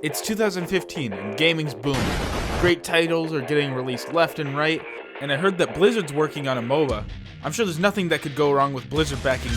It's 2015 and gaming's booming. Great titles are getting released left and right, and I heard that Blizzard's working on a MOBA. I'm sure there's nothing that could go wrong with Blizzard backing.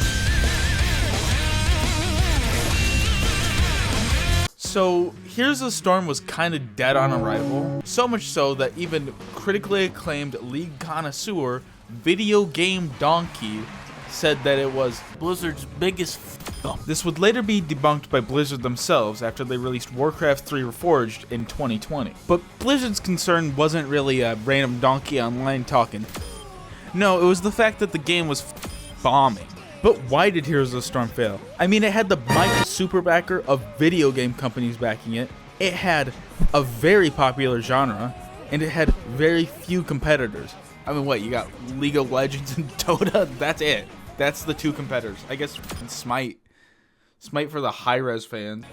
So, Here's the Storm was kinda dead on arrival, so much so that even critically acclaimed league connoisseur Video Game Donkey said that it was Blizzard's biggest f***up. This would later be debunked by Blizzard themselves after they released Warcraft 3 Reforged in 2020. But Blizzard's concern wasn't really a random donkey online talking. No, it was the fact that the game was bombing. But why did Heroes of the Storm fail? I mean, it had the mighty super backer of video game companies backing it, it had a very popular genre, and it had very few competitors. I mean, what, you got League of Legends and Dota? That's it. That's the two competitors. I guess Smite. Smite for the high-res fans.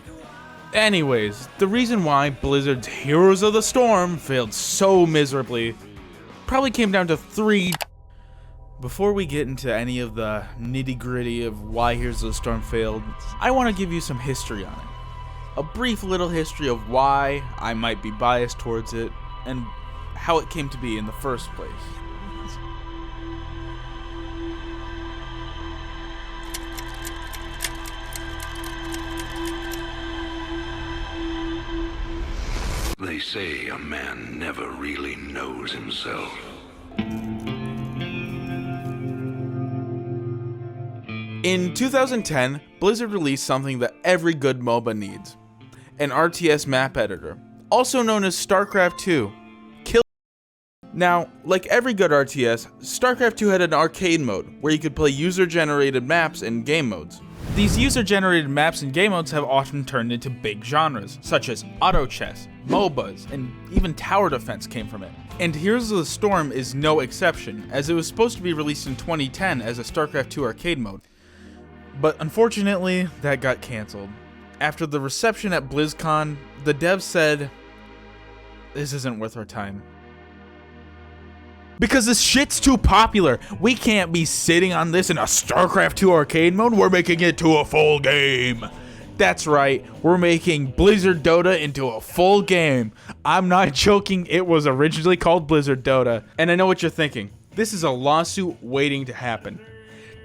Anyways, the reason why Blizzard's Heroes of the Storm failed so miserably probably came down to three. Before we get into any of the nitty-gritty of why Heroes of the Storm failed, I want to give you some history on it. A brief little history of why I might be biased towards it, and how it came to be in the first place. They say a man never really knows himself. In 2010, Blizzard released something that every good MOBA needs. An RTS map editor, also known as StarCraft 2. Now, like every good RTS, StarCraft 2 had an arcade mode, where you could play user-generated maps and game modes. These user-generated maps and game modes have often turned into big genres, such as auto chess, MOBAs, and even tower defense came from it. And Heroes of the Storm is no exception, as it was supposed to be released in 2010 as a StarCraft 2 arcade mode. But unfortunately, that got cancelled. After the reception at BlizzCon, the devs said, "This isn't worth our time. Because this shit's too popular. We can't be sitting on this in a StarCraft 2 arcade mode. We're making it to a full game." That's right, we're making Blizzard Dota into a full game. I'm not joking, it was originally called Blizzard Dota. And I know what you're thinking. This is a lawsuit waiting to happen.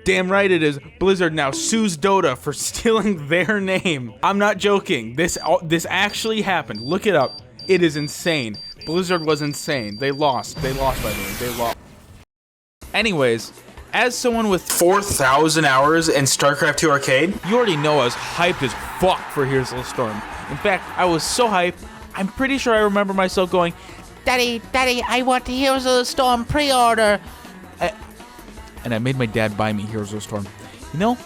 Damn right it is. Blizzard now sues Dota for stealing their name. I'm not joking. This actually happened. Look it up. It is insane. Blizzard was insane. They lost. By the way. They lost. Anyways, as someone with 4,000 hours in StarCraft 2 Arcade, you already know I was hyped as fuck for Heroes of the Storm. In fact, I was so hyped, I'm pretty sure I remember myself going, Daddy, I want the Heroes of the Storm pre-order." And I made my dad buy me Heroes of the Storm. You know,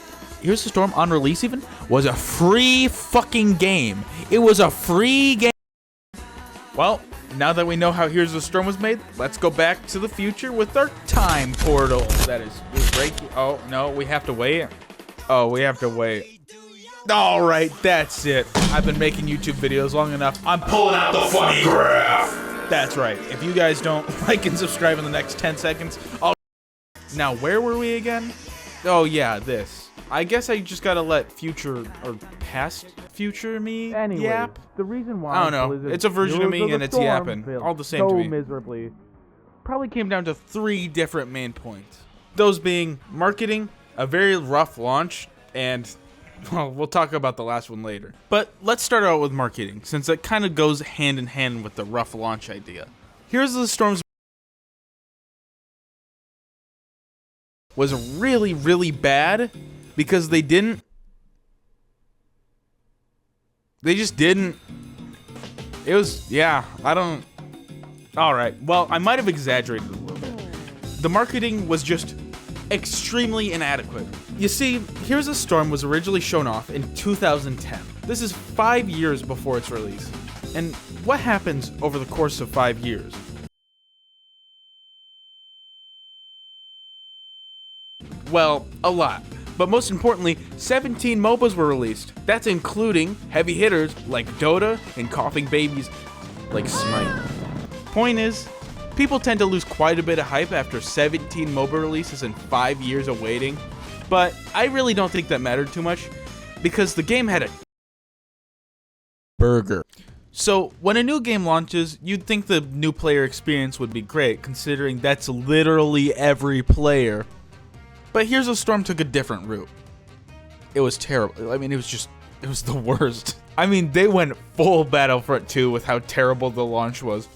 Heroes of the Storm on release even was a free fucking game. It was a free game. Well, now that we know how Heroes of the Storm was made, let's go back to the future with our time portal. That is breaking. Oh, no, we have to wait. Oh, we have to wait. All right, that's it. I've been making YouTube videos long enough. I'm pulling out the funny graph. That's right. If you guys don't like and subscribe in the next 10 seconds, I'll... Now, where were we again? Oh, yeah, this. I guess I just gotta let future, or past future me yap? The reason why I don't know. Blizzard It's a version of me and it's yapping. failed All the same to me. miserably. Probably came down to three different main points. Those being marketing, a very rough launch, and, well, we'll talk about the last one later. But let's start out with marketing, since it kind of goes hand in hand with the rough launch idea. Here's the Storm's was really, really bad because they just didn't. It was, yeah, I don't. Alright, well, I might have exaggerated a little bit. The marketing was just extremely inadequate. You see, Heroes of the Storm was originally shown off in 2010. This is 5 years before its release. And what happens over the course of 5 years? Well, a lot. But most importantly, 17 MOBAs were released. That's including heavy hitters like Dota and coughing babies like Smite. Point is, people tend to lose quite a bit of hype after 17 MOBA releases and 5 years of waiting. But I really don't think that mattered too much, because the game had a burger. So, when a new game launches, you'd think the new player experience would be great, considering that's literally every player. But Here's a Storm took a different route. It was terrible. I mean, it was the worst. I mean, they went full Battlefront 2 with how terrible the launch was.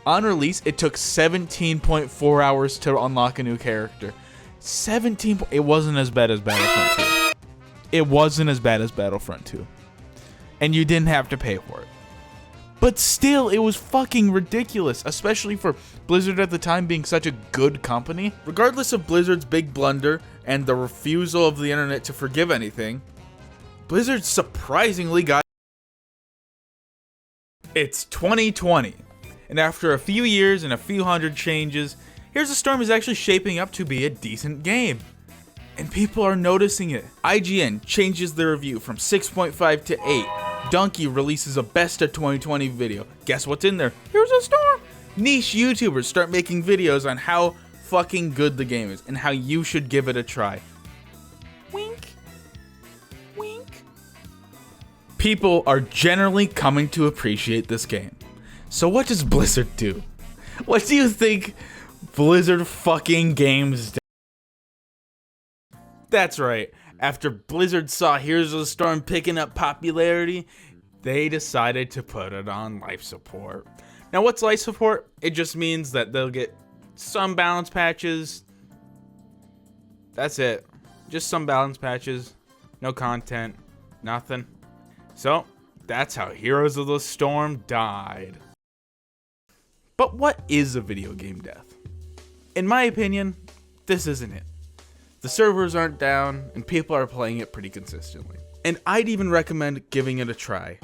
On release, it took 17.4 hours to unlock a new character. It wasn't as bad as Battlefront 2. It wasn't as bad as Battlefront 2. And you didn't have to pay for it. But still, it was fucking ridiculous, especially for Blizzard at the time being such a good company. Regardless of Blizzard's big blunder and the refusal of the internet to forgive anything, Blizzard surprisingly got... It's 2020, and after a few years and a few hundred changes, Here's a Storm is actually shaping up to be a decent game. And people are noticing it. IGN changes their review from 6.5 to 8. Donkey releases a best of 2020 video. Guess what's in there? Here's a Storm. Niche YouTubers start making videos on how fucking good the game is and how you should give it a try. Wink. Wink. People are generally coming to appreciate this game. So what does Blizzard do? What do you think Blizzard fucking games do? That's right. After Blizzard saw Here's a Storm picking up popularity, they decided to put it on life support. Now, what's life support? It just means that they'll get some balance patches. That's it. Just some balance patches. No content. Nothing. So, that's how Heroes of the Storm died. But what is a video game death? In my opinion, this isn't it. The servers aren't down, and people are playing it pretty consistently. And I'd even recommend giving it a try.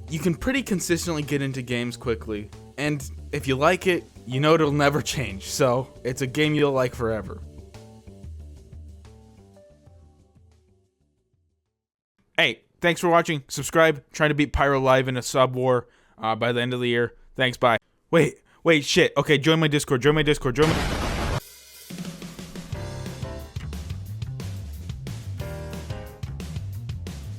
You can pretty consistently get into games quickly, and if you like it, you know it'll never change, so it's a game you'll like forever. Hey, thanks for watching. Subscribe. Trying to beat Pyro Live in a sub war by the end of the year. Thanks, bye. Wait, shit. Okay, join my Discord.